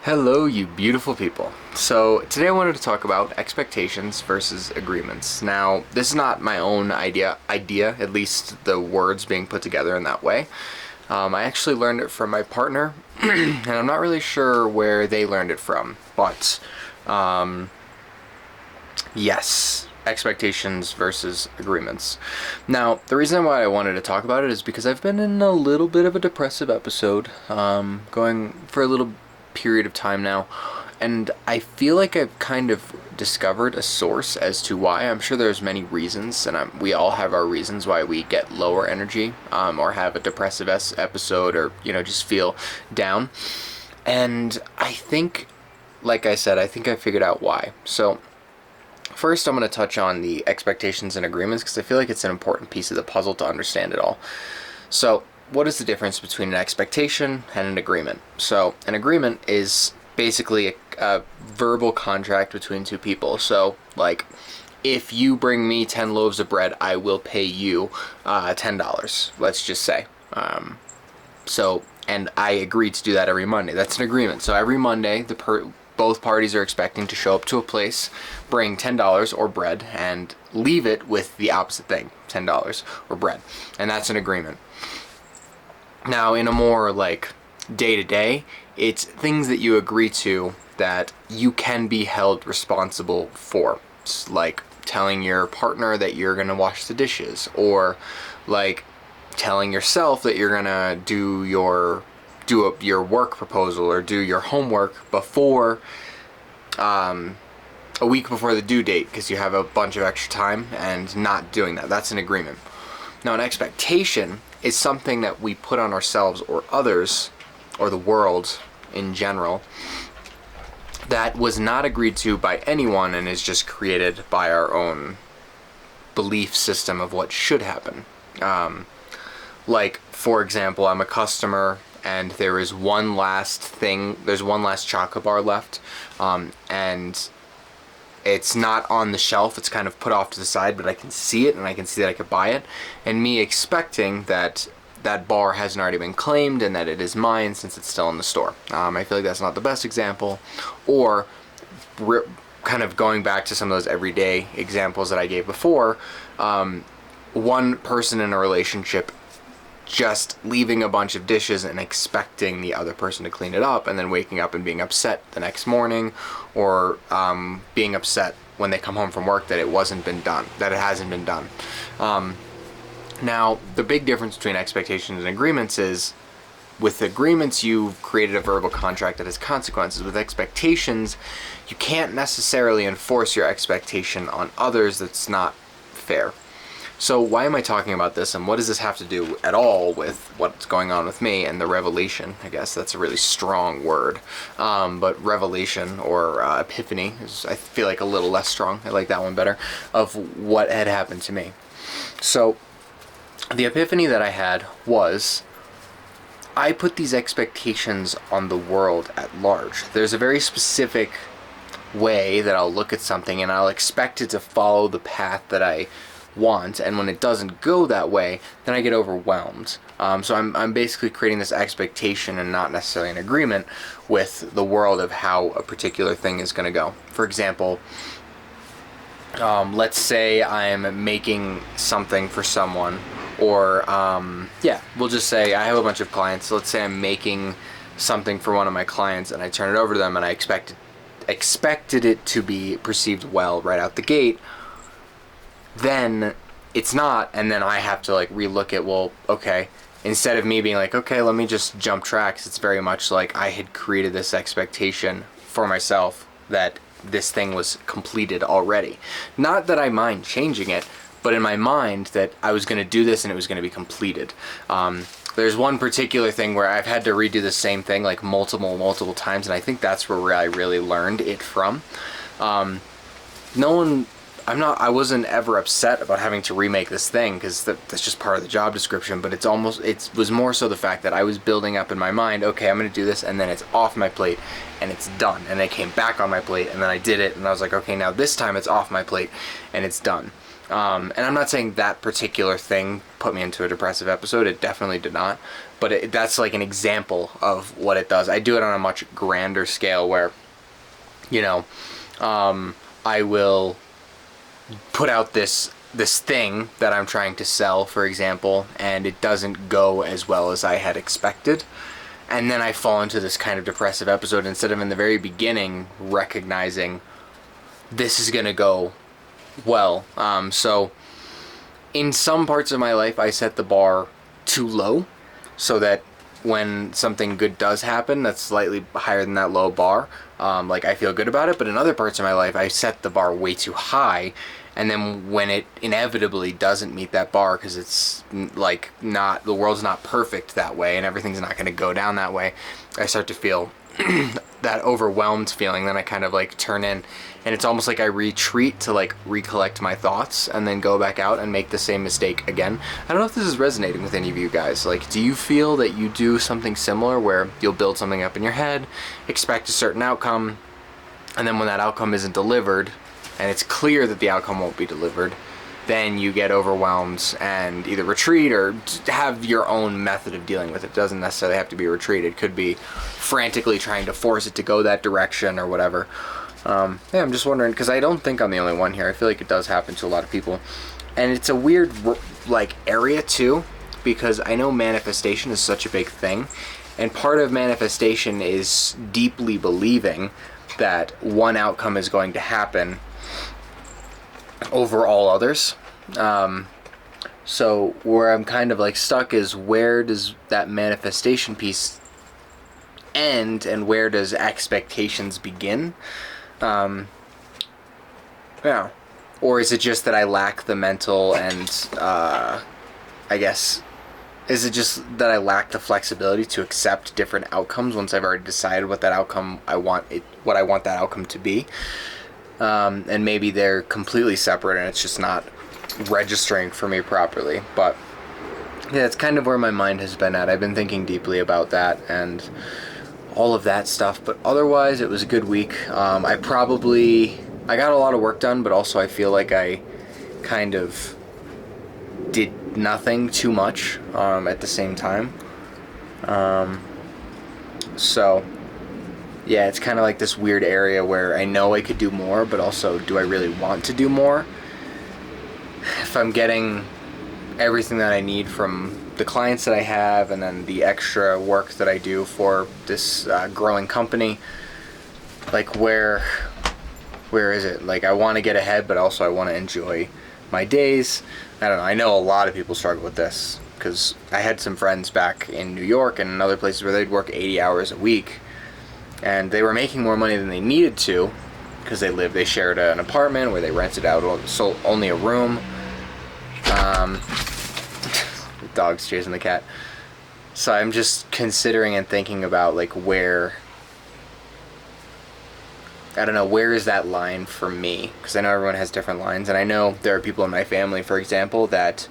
Hello, you beautiful people. So today I wanted to talk about expectations versus agreements. Now, this is not my own idea, at least the words being put together in that way. I actually learned it from my partner, and I'm not really sure where they learned it from, but yes, expectations versus agreements. Now, the reason why I wanted to talk about it is because I've been in a little bit of a depressive episode, going for a little period of time now, and I feel like I've kind of discovered a source as to why. I'm sure there's many reasons, and we all have our reasons why we get lower energy, or have a depressive episode, or just feel down. And I think, like I said, I think I figured out why. So first, I'm going to touch on the expectations and agreements because I feel like it's an important piece of the puzzle to understand it all. So what is the difference between an expectation and an agreement? So an agreement is basically a verbal contract between two people. So like, if you bring me 10 loaves of bread, I will pay you $10, let's just say. And I agree to do that every Monday. That's an agreement. So every Monday, both parties are expecting to show up to a place, bring $10 or bread, and leave it with the opposite thing, $10 or bread. And that's an agreement. Now, in a more like day-to-day, it's things that you agree to that you can be held responsible for. It's like telling your partner that you're going to wash the dishes, or like telling yourself that you're going to do your work proposal or do your homework before a week before the due date because you have a bunch of extra time, and not doing that. That's an agreement. Now, an expectation is something that we put on ourselves or others, or the world in general, that was not agreed to by anyone and is just created by our own belief system of what should happen. Like, for example, I'm a customer and there is one last chocolate bar left, and it's not on the shelf, it's kind of put off to the side, but I can see it and I can see that I could buy it, and me expecting that that bar hasn't already been claimed and that it is mine since it's still in the store. I feel like that's not the best example, or kind of going back to some of those everyday examples that I gave before, one person in a relationship just leaving a bunch of dishes and expecting the other person to clean it up, and then waking up and being upset the next morning, or being upset when they come home from work that it hasn't been done. Now, the big difference between expectations and agreements is, with agreements, you've created a verbal contract that has consequences. With expectations, you can't necessarily enforce your expectation on others. That's not fair. So why am I talking about this, and what does this have to do at all with what's going on with me and the revelation? I guess that's a really strong word, but revelation or epiphany is, I feel like, a little less strong. I like that one better, of what had happened to me. So the epiphany that I had was, I put these expectations on the world at large. There's a very specific way that I'll look at something and I'll expect it to follow the path that I want, and when it doesn't go that way, then I get overwhelmed. So I'm basically creating this expectation and not necessarily an agreement with the world of how a particular thing is going to go. For example, let's say I'm making something for someone, or we'll just say I have a bunch of clients. So let's say I'm making something for one of my clients and I turn it over to them, and I expected it to be perceived well right out the gate. Then it's not, and then I have to like relook at, well, okay, instead of me being like, okay, let me just jump tracks, it's very much like I had created this expectation for myself that this thing was completed already. Not that I mind changing it, but in my mind that I was going to do this and it was going to be completed. There's one particular thing where I've had to redo the same thing like multiple times, and I think that's where I really learned it from. I wasn't ever upset about having to remake this thing, because that's just part of the job description, but it was more so the fact that I was building up in my mind, okay, I'm going to do this, and then it's off my plate, and it's done, and it came back on my plate, and then I did it, and I was like, okay, now this time it's off my plate, and it's done. And I'm not saying that particular thing put me into a depressive episode. It definitely did not. But that's like an example of what it does. I do it on a much grander scale where, you know, I will put out this thing that I'm trying to sell, for example, and it doesn't go as well as I had expected. And then I fall into this kind of depressive episode instead of in the very beginning recognizing this is going to go well. So in some parts of my life, I set the bar too low so that when something good does happen that's slightly higher than that low bar, like I feel good about it. But in other parts of my life, I set the bar way too high, and then when it inevitably doesn't meet that bar because it's like not, the world's not perfect that way and everything's not going to go down that way, I start to feel that overwhelmed feeling. Then I kind of like turn in, and it's almost like I retreat to like recollect my thoughts and then go back out and make the same mistake again. I don't know if this is resonating with any of you guys. Like, do you feel that you do something similar where you'll build something up in your head, expect a certain outcome, and then when that outcome isn't delivered and it's clear that the outcome won't be delivered, then you get overwhelmed and either retreat or have your own method of dealing with it? It doesn't necessarily have to be a retreat. It could be frantically trying to force it to go that direction or whatever. Yeah, I'm just wondering, because I don't think I'm the only one here. I feel like it does happen to a lot of people. And it's a weird, like, area, too, because I know manifestation is such a big thing. And part of manifestation is deeply believing that one outcome is going to happen over all others. So where I'm kind of like stuck is, where does that manifestation piece end and where does expectations begin? Yeah. Or is it just that I lack the mental and I guess, is it just that I lack the flexibility to accept different outcomes once I've already decided what that outcome what I want that outcome to be? And maybe they're completely separate and it's just not registering for me properly. But yeah, it's kind of where my mind has been at. I've been thinking deeply about that and all of that stuff. But otherwise, it was a good week. I got a lot of work done, but also I feel like I kind of did nothing too much at the same time. So yeah, it's kind of like this weird area where I know I could do more, but also, do I really want to do more? If I'm getting everything that I need from the clients that I have and then the extra work that I do for this growing company, like where is it? Like, I want to get ahead, but also I want to enjoy my days. I don't know. I know a lot of people struggle with this because I had some friends back in New York and other places where they'd work 80 hours a week. And they were making more money than they needed to because they shared an apartment where they rented out only a room. The dog's chasing the cat. So I'm just considering and thinking about like where is that line for me? Because I know everyone has different lines, and I know there are people in my family, for example, that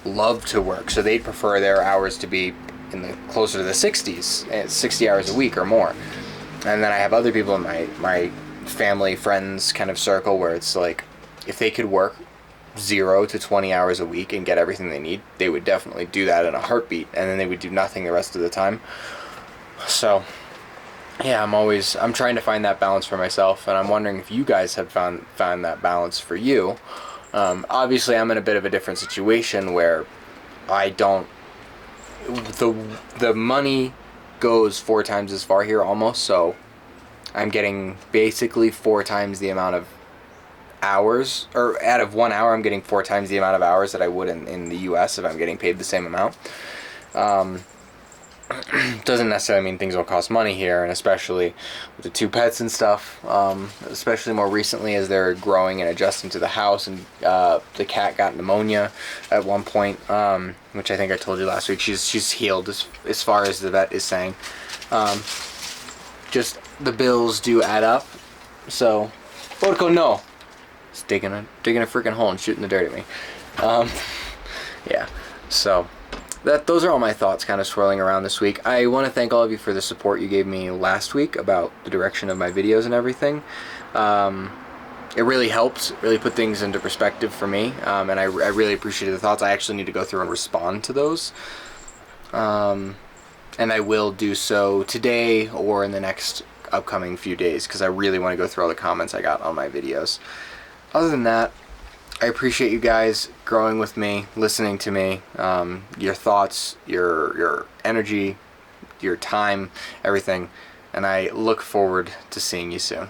love to work, so they'd prefer their hours to be closer to the 60s, 60 hours a week or more. And then I have other people in my family, friends kind of circle where it's like, if they could work 0 to 20 hours a week and get everything they need, they would definitely do that in a heartbeat, and then they would do nothing the rest of the time. So yeah, I'm trying to find that balance for myself, and I'm wondering if you guys have found that balance for you. Obviously, I'm in a bit of a different situation where I don't, the money goes 4 times as far here almost, so I'm getting basically 4 times the amount of hours, or out of 1 hour I'm getting 4 times the amount of hours that I would in the US if I'm getting paid the same amount. Doesn't necessarily mean things will cost money here, and especially with the 2 pets and stuff, especially more recently as they're growing and adjusting to the house, and the cat got pneumonia at one point, which I think I told you last week. She's healed as far as the vet is saying. Just the bills do add up. So Porco no, it's digging a freaking hole and shooting the dirt at me. Yeah, so those are all my thoughts kind of swirling around this week. I want to thank all of you for the support you gave me last week about the direction of my videos and everything. it really helped, really put things into perspective for me, and I really appreciate the thoughts. I actually need to go through and respond to those, and I will do so today or in the next upcoming few days, because I really want to go through all the comments I got on my videos. Other than that, I appreciate you guys growing with me, listening to me, your thoughts, your energy, your time, everything, and I look forward to seeing you soon.